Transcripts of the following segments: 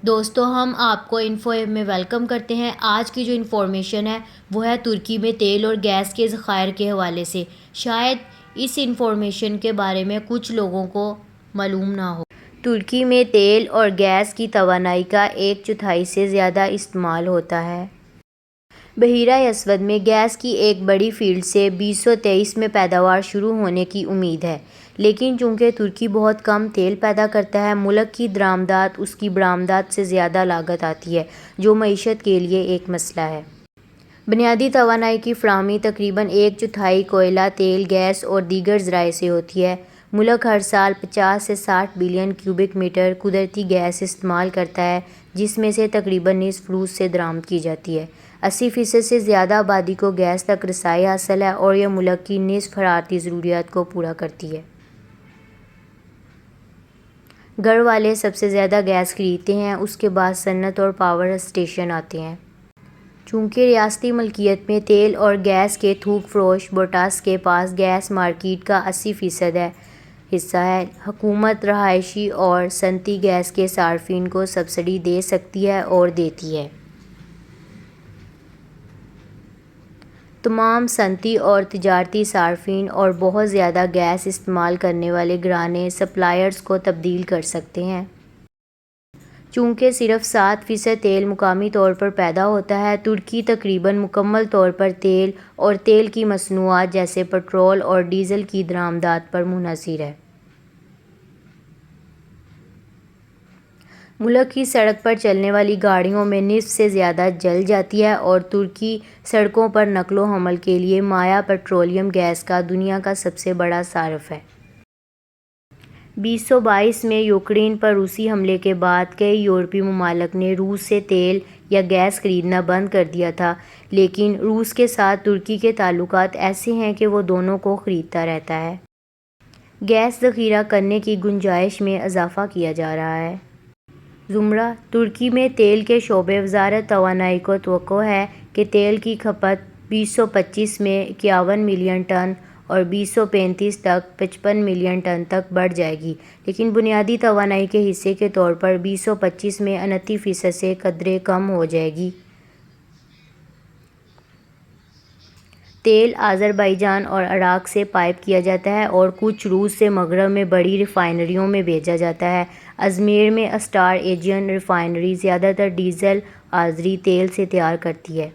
دوستو ہم آپ کو انفو ایپ میں ویلکم کرتے ہیں۔ آج کی جو انفارمیشن ہے وہ ہے ترکی میں تیل اور گیس کے ذخائر کے حوالے سے۔ شاید اس انفارمیشن کے بارے میں کچھ لوگوں کو معلوم نہ ہو۔ ترکی میں تیل اور گیس کی توانائی کا 1/4 سے زیادہ استعمال ہوتا ہے۔ بحیرہ اسود میں گیس کی ایک بڑی فیلڈ سے 2023 میں پیداوار شروع ہونے کی امید ہے، لیکن چونکہ ترکی بہت کم تیل پیدا کرتا ہے، ملک کی درآمدات اس کی برآمدات سے زیادہ لاگت آتی ہے، جو معیشت کے لیے ایک مسئلہ ہے۔ بنیادی توانائی کی فراہمی تقریباً 1/4 کوئلہ، تیل، گیس اور دیگر ذرائع سے ہوتی ہے۔ ملک ہر سال 50 سے 60 بلین کیوبک میٹر قدرتی گیس استعمال کرتا ہے، جس میں سے تقریباً نصف روس سے درآمد کی جاتی ہے۔ 80% سے زیادہ آبادی کو گیس تک رسائی حاصل ہے اور یہ ملک کی نصف حرارتی ضروریات کو پورا کرتی ہے۔ گھر والے سب سے زیادہ گیس خریدتے ہیں، اس کے بعد صنعت اور پاور اسٹیشن آتے ہیں۔ چونکہ ریاستی ملکیت میں تیل اور گیس کے تھوک فروش بوٹاس کے پاس گیس مارکیٹ کا 80% حصہ ہے، حکومت رہائشی اور صنعتی گیس کے صارفین کو سبسڈی دے سکتی ہے اور دیتی ہے۔ تمام صنعتی اور تجارتی صارفین اور بہت زیادہ گیس استعمال کرنے والے گھرانے سپلائرز کو تبدیل کر سکتے ہیں۔ چونکہ صرف 7% تیل مقامی طور پر پیدا ہوتا ہے، ترکی تقریباً مکمل طور پر تیل اور تیل کی مصنوعات جیسے پٹرول اور ڈیزل کی درآمدات پر منحصر ہے۔ ملک کی سڑک پر چلنے والی گاڑیوں میں نصف سے زیادہ جل جاتی ہے اور ترکی سڑکوں پر نقل و حمل کے لیے مائع پیٹرولیم گیس کا دنیا کا سب سے بڑا صارف ہے۔ 2022 میں یوکرین پر روسی حملے کے بعد کئی یورپی ممالک نے روس سے تیل یا گیس خریدنا بند کر دیا تھا، لیکن روس کے ساتھ ترکی کے تعلقات ایسے ہیں کہ وہ دونوں کو خریدتا رہتا ہے۔ گیس ذخیرہ کرنے کی گنجائش میں اضافہ کیا جا رہا ہے۔ زمرہ: ترکی میں تیل کے شعبے وزارت توانائی کو توقع ہے کہ تیل کی کھپت 2025 میں 51 ملین ٹن اور 2035 تک 55 ملین ٹن تک بڑھ جائے گی، لیکن بنیادی توانائی کے حصے کے طور پر 2025 میں 29% سے قدرے کم ہو جائے گی۔ تیل آذربائیجان اور عراق سے پائپ کیا جاتا ہے اور کچھ روس سے مغرب میں بڑی ریفائنریوں میں بھیجا جاتا ہے۔ ازمیر میں اسٹار ایجین ریفائنری زیادہ تر ڈیزل آذری تیل سے تیار کرتی ہے۔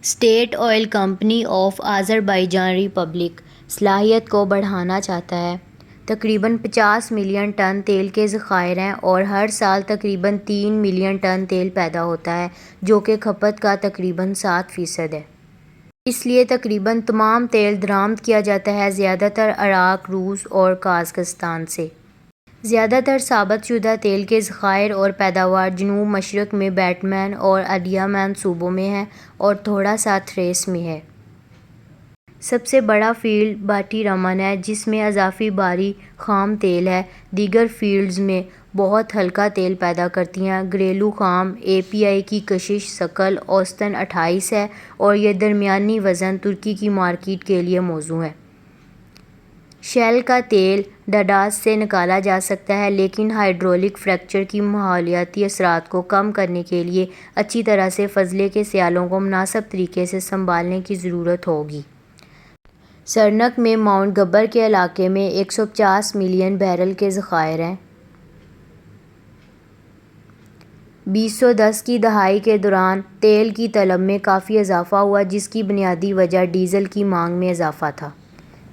State oil company of Azerbaijan republic صلاحیت کو بڑھانا چاہتا ہے۔ تقریباً 50 ملین ٹن تیل کے ذخائر ہیں اور ہر سال تقریباً 3 ملین ٹن تیل پیدا ہوتا ہے، جو کہ کھپت کا تقریباً 7% ہے۔ اس لیے تقریباً تمام تیل درآمد کیا جاتا ہے، زیادہ تر عراق، روس اور قازقستان سے۔ زیادہ تر ثابت شدہ تیل کے ذخائر اور پیداوار جنوب مشرق میں بیٹمن اور ادیامن صوبوں میں ہے اور تھوڑا سا تھریس میں ہے۔ سب سے بڑا فیلڈ باٹی رمن ہے، جس میں اضافی باری خام تیل ہے۔ دیگر فیلڈز میں بہت ہلکا تیل پیدا کرتی ہیں۔ گھریلو خام API کی کشش ثقل اوسطاً 28 ہے اور یہ درمیانی وزن ترکی کی مارکیٹ کے لیے موزوں ہے۔ شیل کا تیل ڈاڈاس سے نکالا جا سکتا ہے، لیکن ہائیڈرولک فریکچر کی ماحولیاتی اثرات کو کم کرنے کے لیے اچھی طرح سے فضلے کے سیالوں کو مناسب طریقے سے سنبھالنے کی ضرورت ہوگی۔ سرنک میں ماؤنٹ گبر کے علاقے میں 150 ملین بیرل کے ذخائر ہیں۔ 2010 کی دہائی کے دوران تیل کی طلب میں کافی اضافہ ہوا، جس کی بنیادی وجہ ڈیزل کی مانگ میں اضافہ تھا۔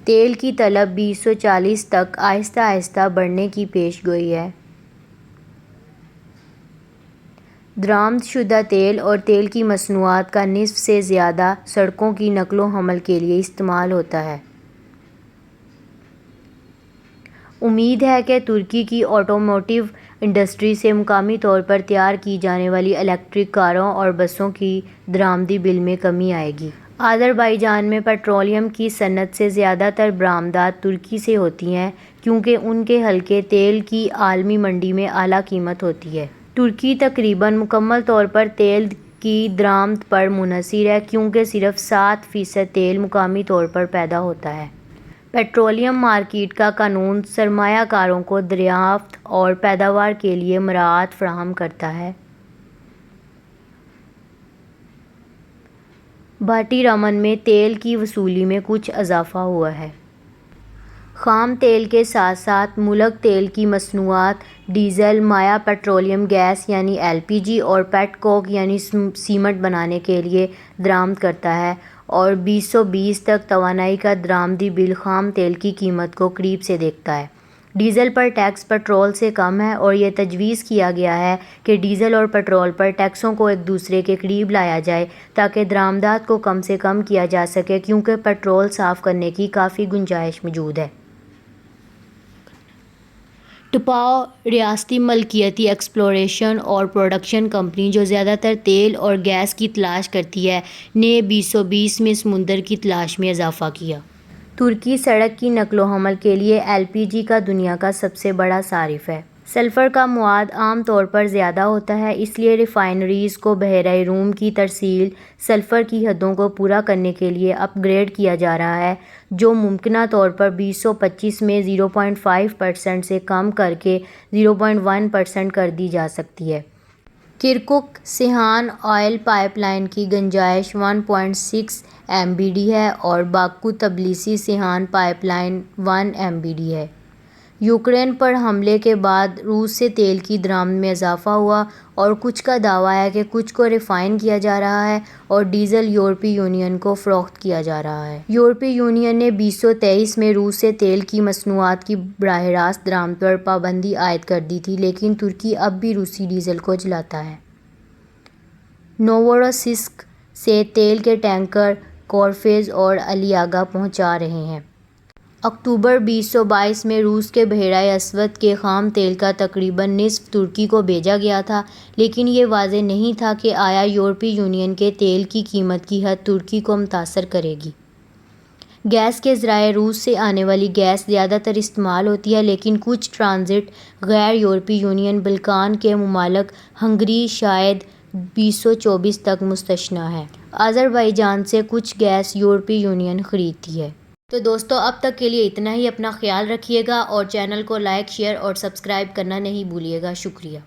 تیل کی طلب 2040 تک آہستہ آہستہ بڑھنے کی پیش گوئی ہے۔ درآمد شدہ تیل اور تیل کی مصنوعات کا نصف سے زیادہ سڑکوں کی نقل و حمل کے لیے استعمال ہوتا ہے۔ امید ہے کہ ترکی کی آٹوموٹیو انڈسٹری سے مقامی طور پر تیار کی جانے والی الیکٹرک کاروں اور بسوں کی درآمدی بل میں کمی آئے گی۔ آذربائیجان میں پیٹرولیم کی صنعت سے زیادہ تر برآمدات ترکی سے ہوتی ہیں، کیونکہ ان کے ہلکے تیل کی عالمی منڈی میں اعلیٰ قیمت ہوتی ہے۔ ترکی تقریباً مکمل طور پر تیل کی درآمد پر منحصر ہے، کیونکہ صرف 7% تیل مقامی طور پر پیدا ہوتا ہے۔ پیٹرولیم مارکیٹ کا قانون سرمایہ کاروں کو دریافت اور پیداوار کے لیے مراعات فراہم کرتا ہے۔ بھٹی رمن میں تیل کی وصولی میں کچھ اضافہ ہوا ہے۔ خام تیل کے ساتھ ساتھ ملک تیل کی مصنوعات، ڈیزل، مائع پیٹرولیم گیس یعنی LPG اور پیٹ کوک یعنی سیمنٹ بنانے کے لیے درآمد کرتا ہے، اور 2020 تک توانائی کا درآمدی بل خام تیل کی قیمت کو قریب سے دیکھتا ہے۔ ڈیزل پر ٹیکس پٹرول سے کم ہے، اور یہ تجویز کیا گیا ہے کہ ڈیزل اور پٹرول پر ٹیکسوں کو ایک دوسرے کے قریب لایا جائے تاکہ درآمدات کو کم سے کم کیا جا سکے، کیونکہ پٹرول صاف کرنے کی کافی گنجائش موجود ہے۔ ٹپاؤ ریاستی ملکیتی ایکسپلوریشن اور پروڈکشن کمپنی، جو زیادہ تر تیل اور گیس کی تلاش کرتی ہے، نے 2020 میں سمندر کی تلاش میں اضافہ کیا۔ ترکی سڑک کی نقل و حمل کے لیے LPG کا دنیا کا سب سے بڑا صارف ہے۔ سلفر کا مواد عام طور پر زیادہ ہوتا ہے، اس لیے ریفائنریز کو بحیرہ روم کی ترسیل سلفر کی حدوں کو پورا کرنے کے لیے اپ گریڈ کیا جا رہا ہے، جو ممکنہ طور پر 2025 میں 0.5% سے کم کر کے 0.1% کر دی جا سکتی ہے۔ Kirkuk Ceyhan oil pipeline کی گنجائش 1.6 MBD ہے اور Baku Tbilisi Ceyhan pipeline 1 MBD ہے۔ یوکرین پر حملے کے بعد روس سے تیل کی درآمد میں اضافہ ہوا، اور کچھ کا دعویٰ ہے کہ کچھ کو ریفائن کیا جا رہا ہے اور ڈیزل یورپی یونین کو فروخت کیا جا رہا ہے۔ یورپی یونین نے 2023 میں روس سے تیل کی مصنوعات کی براہ راست درآمد پر پابندی عائد کر دی تھی، لیکن ترکی اب بھی روسی ڈیزل کو جلاتا ہے۔ نووروسسک سے تیل کے ٹینکر کورفیز اور الیاگا پہنچا رہے ہیں۔ اکتوبر 2022 میں روس کے بحیرہ اسود کے خام تیل کا تقریباً نصف ترکی کو بھیجا گیا تھا، لیکن یہ واضح نہیں تھا کہ آیا یورپی یونین کے تیل کی قیمت کی حد ترکی کو متاثر کرے گی۔ گیس کے ذرائع روس سے آنے والی گیس زیادہ تر استعمال ہوتی ہے، لیکن کچھ ٹرانزٹ غیر یورپی یونین بلقان کے ممالک ہنگری شاید 2024 تک مستثنیٰ ہے۔ آذربائیجان سے کچھ گیس یورپی یونین خریدتی ہے۔ تو دوستو، اب تک کے لیے اتنا ہی۔ اپنا خیال رکھیے گا اور چینل کو لائک، شیئر اور سبسکرائب کرنا نہیں بھولیے گا۔ شکریہ۔